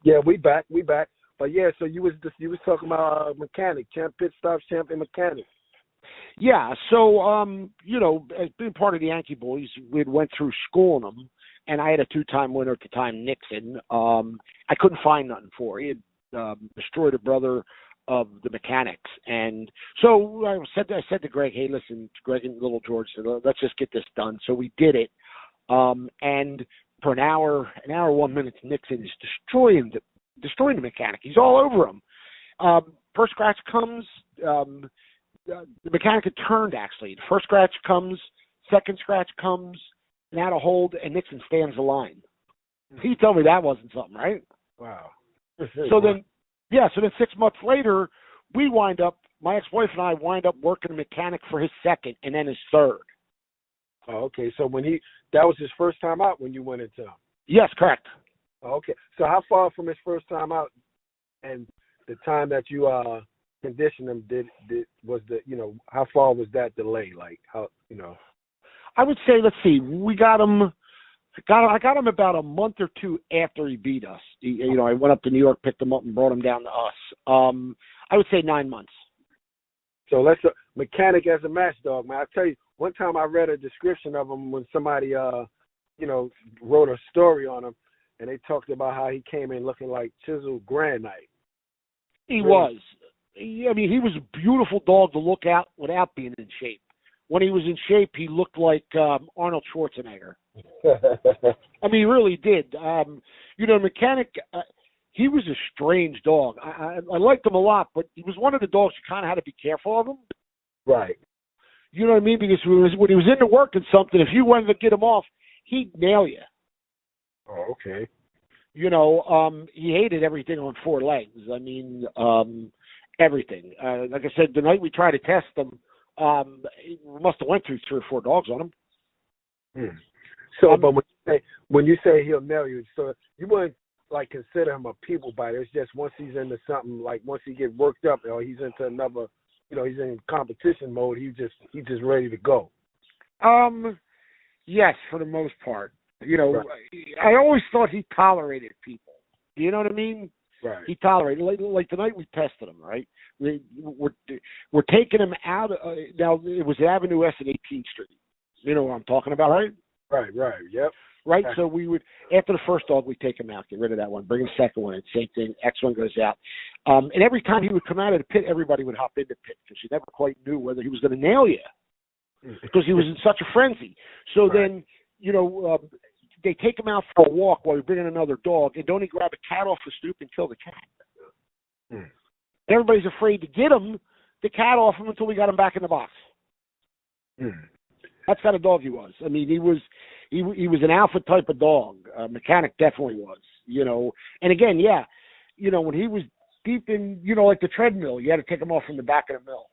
Yeah, we back. We back. But yeah, so you was talking about mechanic, pit stops, champion mechanic. Yeah, so as being part of the Yankee boys, we went through schooling them, and I had a two-time winner at the time, Nixon. I couldn't find nothing for. He had destroyed a brother of the mechanics, and so I said to Greg, "Hey, listen," Greg and Little George said, "Let's just get this done." So we did it, and for an hour 1 minute, Nixon is destroying the mechanic. He's all over him. First scratch comes. The mechanic had turned, actually. The first scratch comes, second scratch comes, and out of hold, and Nixon stands the line. He told me that wasn't something, right? Wow. So then 6 months later, my ex-wife and I wind up working a mechanic for his second and then his third. Oh, okay. So that was his first time out when you went into him? Yes, correct. Oh, okay. So how far from his first time out and the time that you conditioned him how far was that delay? Like how I would say, let's see, I got him about a month or two after he beat us. I went up to New York, picked him up, and brought him down to us. I would say 9 months. So let's mechanic as a match dog, man. I tell you, one time I read a description of him when somebody wrote a story on him, and they talked about how he came in looking like chiseled granite. He was. He was a beautiful dog to look at without being in shape. When he was in shape, he looked like Arnold Schwarzenegger. He really did. Mechanic, he was a strange dog. I liked him a lot, but he was one of the dogs you kind of had to be careful of him. Right. You know what I mean? Because when he was into working something, if you wanted to get him off, he'd nail you. Oh, okay. He hated everything on four legs. Everything. Like I said, the night we tried to test him, he must have went through 3 or 4 dogs on him. So, but when you say he'll nail you, so you wouldn't consider him a people biter. It's just once he's into something, like once he get worked up or he's into another, he's in competition mode. He's just ready to go. Yes, for the most part. Right. I always thought he tolerated people. You know what I mean? Right. He tolerated, like the night we tested him, right? We're taking him out. Now, it was Avenue S and 18th Street. You know what I'm talking about, right? Right, yep. Right, so we would, after the first dog, we'd take him out, get rid of that one, bring the second one in, same thing, X one goes out. And every time he would come out of the pit, everybody would hop in the pit because you never quite knew whether he was going to nail you because he was in such a frenzy. So then, they take him out for a walk while we bring in another dog, and don't he grab a cat off the stoop and kill the cat? Everybody's afraid to get the cat off him until we got him back in the box. That's kind of dog he was. He was an alpha type of dog. Mechanic definitely was, And again, when he was deep in, like the treadmill, you had to take him off from the back of the mill.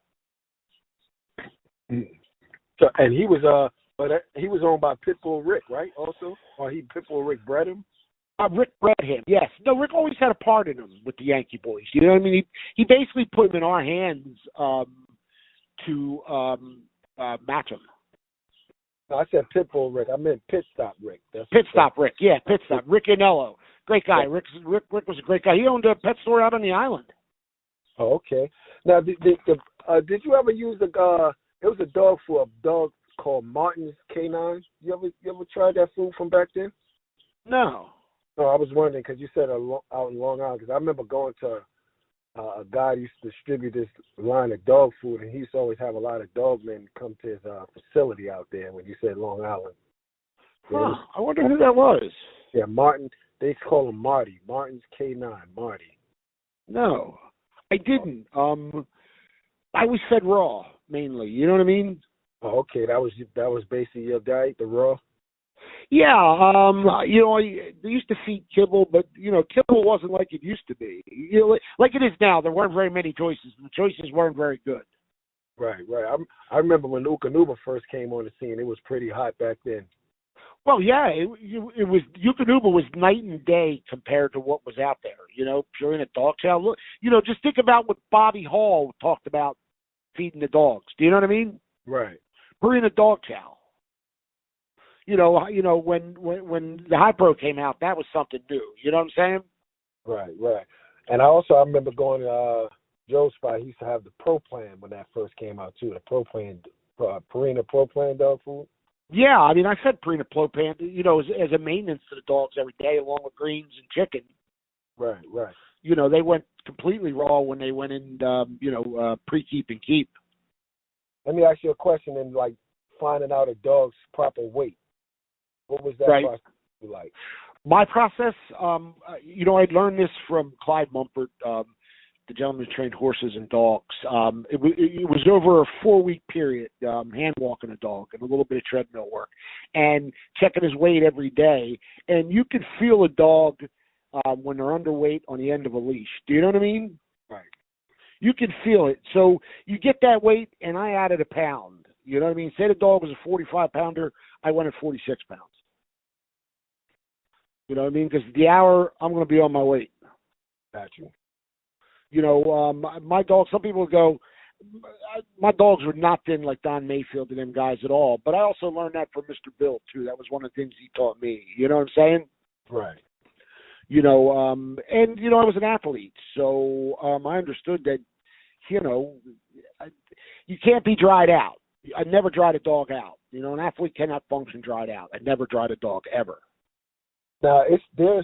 So, and he was he was owned by Pitbull Rick, right? Also, or Pitbull Rick bred him. Rick bred him, yes. No, Rick always had a part in him with the Yankee boys. You know what I mean? He basically put him in our hands to match him. No, I said Pitbull Rick. I meant Pit Stop Rick. Pit Stop Rick, yeah, Pit Stop. Rick Anello. Great guy. Rick was a great guy. He owned a pet store out on the island. Oh, okay. Now, did you ever use it was a dog for a dog called Martin's Canine. You ever tried that food from back then? No. No, I was wondering because you said out in Long Island. Because I remember going to a guy who used to distribute this line of dog food, and he used to always have a lot of dog men come to his facility out there. When you said Long Island, I wonder who that was. Yeah, Martin. They call him Marty. Martin's Canine. Marty. No, I didn't. I was fed raw mainly. You know what I mean? Oh, okay. That was basically your diet, the raw. Yeah, they used to feed kibble, but kibble wasn't like it used to be. Like it is now. There weren't very many choices. The choices weren't very good. Right. I remember when Ukanuba first came on the scene. It was pretty hot back then. Well, yeah, it was Ukanuba was night and day compared to what was out there. Purina dog chow. Look, just think about what Bobby Hall talked about feeding the dogs. Do you know what I mean? Right. Purina dog chow. When the High Pro came out, that was something new. You know what I'm saying? Right, right. And I remember going to Joe's spot. He used to have the Pro Plan when that first came out too. The Pro Plan, Purina Pro Plan dog food. Yeah, I mean, I fed Purina Propan, as a maintenance to the dogs every day, along with greens and chicken. Right, right. They went completely raw when they went in, pre-keep and keep. Let me ask you a question. In like finding out a dog's proper weight, what was that Right. process like? My process, I'd learned this from Clyde Mumpert, the gentleman who trained horses and dogs. It was over a 4-week period, hand walking a dog and a little bit of treadmill work and checking his weight every day. And you can feel a dog when they're underweight on the end of a leash. Do you know what I mean? Right. You can feel it. So you get that weight, and I added a pound. You know what I mean? Say the dog was a 45-pounder, I went at 46 pounds. You know what I mean? Because the hour, I'm going to be on my weight. Got you. My dogs, some people go, my dogs were not thin like Don Mayfield and them guys at all. But I also learned that from Mr. Bill, too. That was one of the things he taught me. You know what I'm saying? Right. I was an athlete. So I understood that, you can't be dried out. I never dried a dog out. An athlete cannot function dried out. I never dried a dog ever. Now, there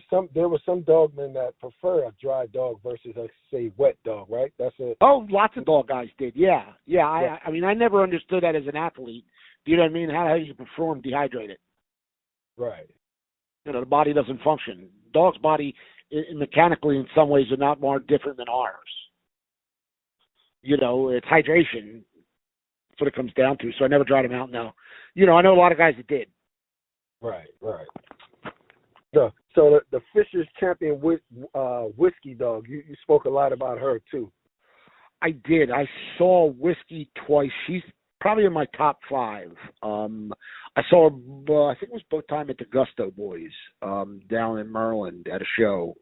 were some dogmen that prefer a dry dog versus a say wet dog, right? That's it. Oh, lots of dog guys did. Yeah. I mean, I never understood that as an athlete. Do you know what I mean? How you perform dehydrated? Right. The body doesn't function. Dog's body, mechanically, in some ways, are not more different than ours. It's hydration. That's what it comes down to. So I never dried them out. Now, I know a lot of guys that did. Right. Right. So the Fisher's Champion whiskey dog, you spoke a lot about her too. I did. I saw Whiskey twice. She's probably in my top 5. I saw her, I think it was both time at the Gusto Boys down in Maryland at a show.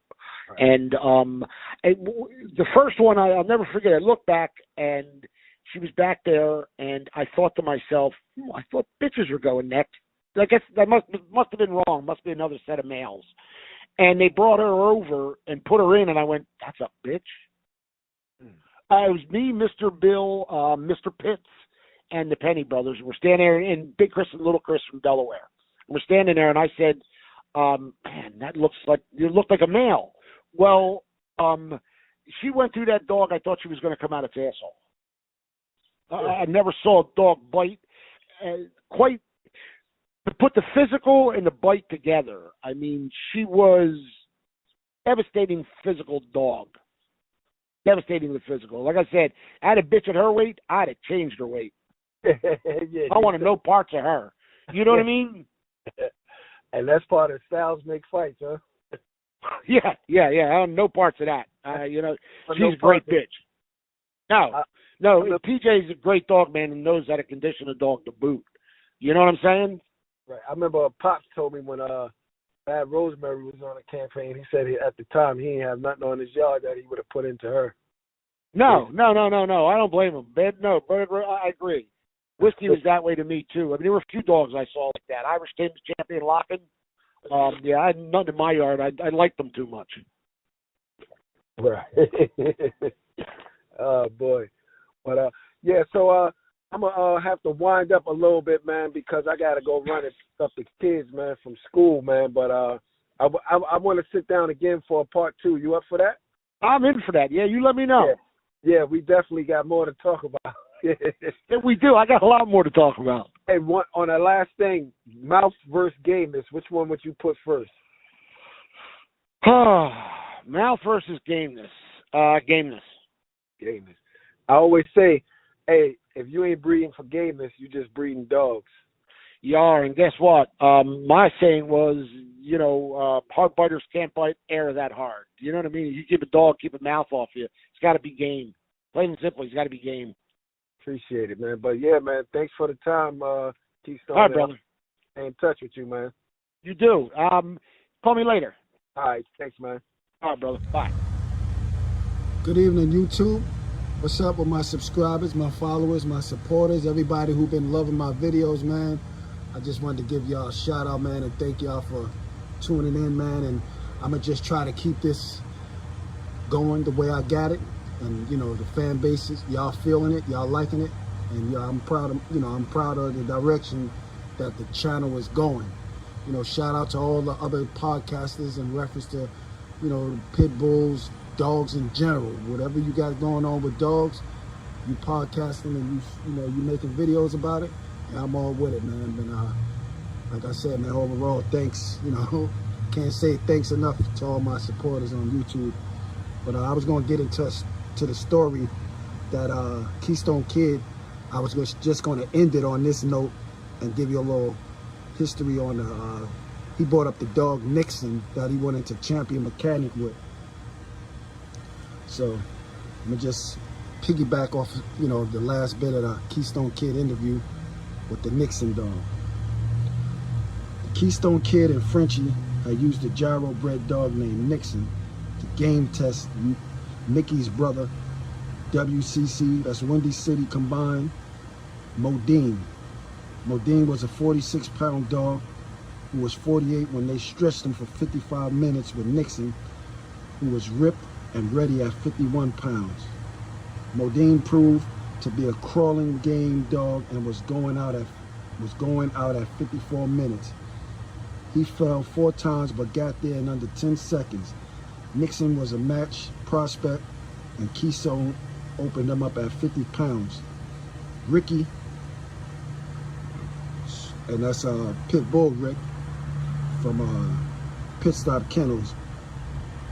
Right. And the first one, I'll never forget. I looked back and she was back there, and I thought to myself, I thought bitches were going next. I guess that must have been wrong. Must be another set of males. And they brought her over and put her in, and I went, that's a bitch. It was me, Mr. Bill, Mr. Pitts, and the Penny brothers. We're standing there, and Big Chris and Little Chris from Delaware. We're standing there, and I said, man, you look like a male. Well, she went through that dog. I thought she was going to come out its asshole. I never saw a dog bite quite. To put the physical and the bite together, I mean, she was devastating physical dog. Devastatingly physical. Like I said, I had a bitch at her weight, I'd have changed her weight. Yeah, I wanted no parts of her. You know what I mean? And that's part of styles make fights, huh? Yeah. I want no parts of that. She's a great bitch. No, PJ's a great dog, man, and knows how to condition a dog to boot. You know what I'm saying? Right. I remember Pops told me when Bad Rosemary was on a campaign, he said at the time he didn't have nothing on his yard that he would have put into her. No. I don't blame him. But I agree. Whiskey was that way to me, too. I mean, there were a few dogs I saw like that. Irish Thames Champion Locking. I had nothing in my yard. I liked them too much. Right. Oh, boy. But, so I'm going to have to wind up a little bit, man, because I got to go run and pick up the kids, man, from school, man. But I want to sit down again for a part 2. You up for that? I'm in for that. Yeah, you let me know. Yeah, we definitely got more to talk about. Yeah, we do. I got a lot more to talk about. Hey, on that last thing, mouth versus gameness, which one would you put first? Mouth versus gameness. Gameness. Gameness. I always say, hey, if you ain't breeding for gameness, you just breeding dogs. You are, and guess what? My saying was, hard biters can't bite air that hard. You know what I mean? You give a dog, keep a mouth off you. It's got to be game. Plain and simple, it's got to be game. Appreciate it, man. But, yeah, man, thanks for the time, Keystone. All right, brother. Stay in touch with you, man. You do. Call me later. All right. Thanks, man. All right, brother. Bye. Good evening, YouTube. What's up with my subscribers, my followers, my supporters, everybody who've been loving my videos, man. I just wanted to give y'all a shout out, man, and thank y'all for tuning in, man. And I'm going to just try to keep this going the way I got it, and you know the fan bases, y'all feeling it, y'all liking it, and I'm proud of I'm proud of the direction that the channel is going. You know, shout out to all the other podcasters in reference to pit bulls, dogs in general, whatever you got going on with dogs, you podcasting and you making videos about it, and I'm all with it, man. But like I said, man, overall, thanks. Can't say thanks enough to all my supporters on YouTube. But I was going to get in touch to the story that Keystone Kid. I was just going to end it on this note and give you a little history on the. He brought up the dog Nixon that he went into champion mechanic with. So I'm gonna just piggyback off, the last bit of the Keystone Kid interview with the Nixon dog. The Keystone Kid and Frenchie had used a gyro-bred dog named Nixon to game test Mickey's brother, WCC, that's Windy City Combined, Modine. Modine was a 46-pound dog who was 48 when they stretched him for 55 minutes with Nixon, who was ripped and ready at 51 pounds. Modine proved to be a crawling game dog and was going out at 54 minutes. He fell 4 times but got there in under 10 seconds. Nixon was a match prospect and Keystone opened him up at 50 pounds. Ricky, and that's Pit Bull Rick from Pit Stop Kennels,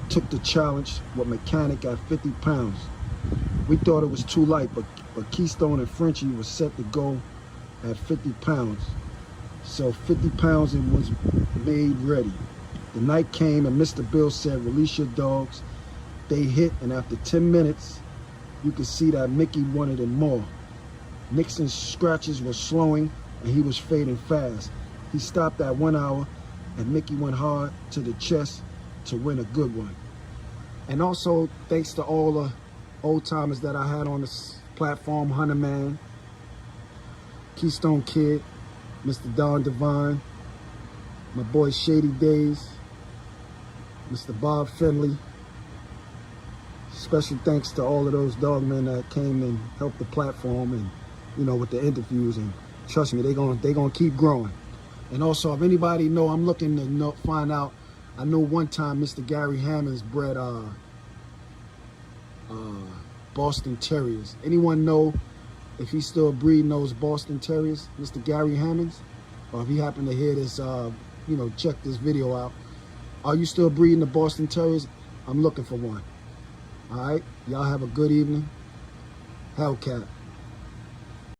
took the challenge with Mechanic at 50 pounds. We thought it was too light, but Keystone and Frenchie was set to go at 50 pounds. So 50 pounds it was made ready. The night came and Mr. Bill said, release your dogs. They hit, and after 10 minutes, you could see that Mickey wanted it more. Nixon's scratches were slowing and he was fading fast. He stopped at 1 hour and Mickey went hard to the chest to win a good one. And also, thanks to all the old timers that I had on this platform, Hunter Man, Keystone Kid, Mr. Don Devine, my boy Shady Days, Mr. Bob Finley. Special thanks to all of those dog men that came and helped the platform and, with the interviews. And trust me, they gonna keep growing. And also, if anybody know, I'm looking to find out. I know one time Mr. Gary Hammonds bred Boston Terriers. Anyone know if he's still breeding those Boston Terriers, Mr. Gary Hammonds? Or if he happened to hear this, check this video out. Are you still breeding the Boston Terriers? I'm looking for one. All right, y'all have a good evening. Hellcat.